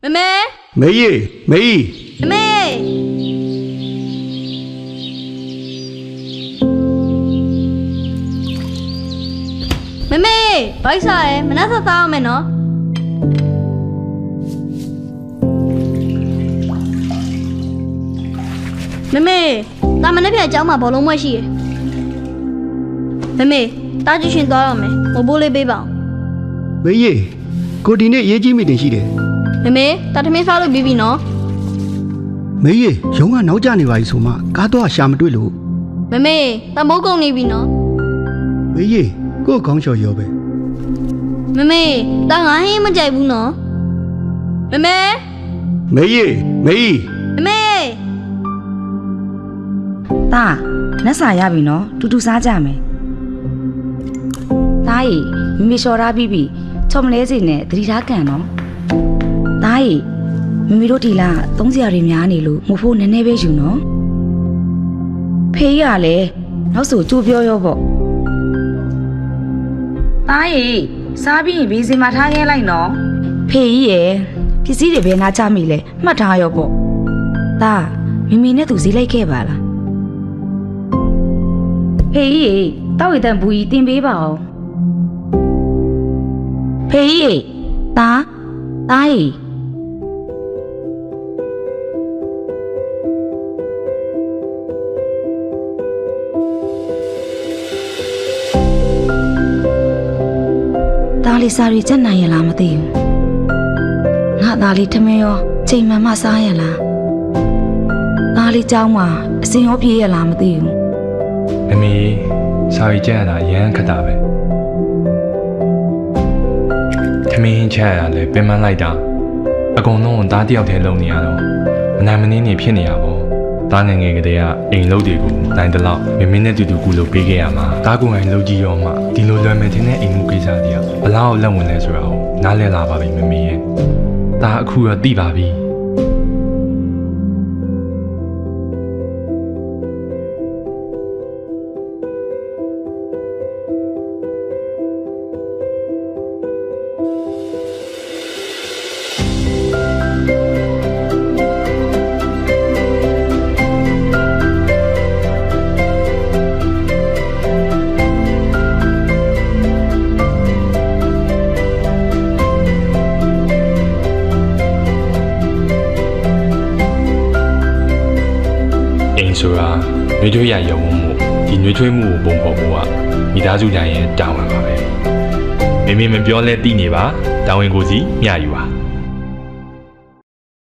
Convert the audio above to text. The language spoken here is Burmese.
妹妹，梅姨，梅姨，妹妹，妹妹，不好意思哎，没拿啥打我们喏。妹妹，咱们那边讲嘛，跑龙没事。妹妹，打几群打我们，我不来背包。梅姨，ကိုဒီနေ့ရေးကြီးမိတင်ရှိတယ်妹妹，打他们发了 BB 喏。梅姨ရုံးကနောက်ကျနေပါပြီဆိုမှကားတော့ရှာမတွေ့လို့ 妹妹，打冇讲你 BB 喏。梅姨ကို့ခေါင်းလျှော်ရောပဲ 妹妹，打俺还没在乎喏。妹妹， 梅姨，梅姨，妹妹。 တာလက်စာရပြီနော်တူတူစားကြမယ်တားရီမိမိလျှော်ထားပြီးပြီချော်မလဲစီနဲ့သတိထားကန်နော်တားရီမိမိတို့ဒီလားသုံးစရာတွေများနေလို့မဖို့နည်းနည်းပဲယူနော်ဖေးရလဲနောက်ဆိုကြိုးပြောရောပေါ့တားရီစားပြီးရင်ဘေးစင်မှာထားခဲ့လိုက်နော်ဖေးကြီးရယ်ပစ္စည်းတွေဘယ်နာချမိလဲမှတ်ထားရောပေါ့တားမိမိနဲ့သူဈေးလိုက်ခဲ့ပါလားဖေးကြီးတောက်ရတဲ့ဘူးကြီးတင်ပေးပါဦးဖေးကြီးတားကြီးတားလေးစားရီချက်နိုင်ရလားမသိဘူးငါသားလေးထမင်းရောချိန်မှန်မှစားရလားသားလေးကြောင်းမှာအစင်ရောပြေးရလားမသိဘူးမမေစာရီကျန်ရတာရမ်းခက်တာပဲထမင်းချရလဲပင်မလိုက်တာအကုန်လုံးသားတယောက်တည်းလုံနေရတော့မနိုင်မနှင်းနေဖြစ်နေရပေါ့သားငယ်ငယ်ကတည်းကအိမ်လုပ်တွေကိုနိုင်တဲ့လောက်မမေနဲ့တူတူကူလုပ်ပေးခဲ့ရမှာသားကိုယ်တိုင်လုပ်ကြည့်ရောမှဒီလိုလွယ်မယ်ထင်တဲ့အိမ်မှုကိစ္စတွေကဘလောက်လက်ဝင်လဲဆိုတာကိုနားလည်လာပါပြီမမေရဲ့သားအခုတော့သိပါပြီဆိုတာနှွေးထွေးရရုံမှုဒီနှွေးထွေးမှုကိုပုံဖော်ဖို့ကမိသားစုတိုင်းရဲ့တာဝန်ပါပဲမိမိမပြောလဲသိနေပါတာဝန်ကိုစီမျှယူပါ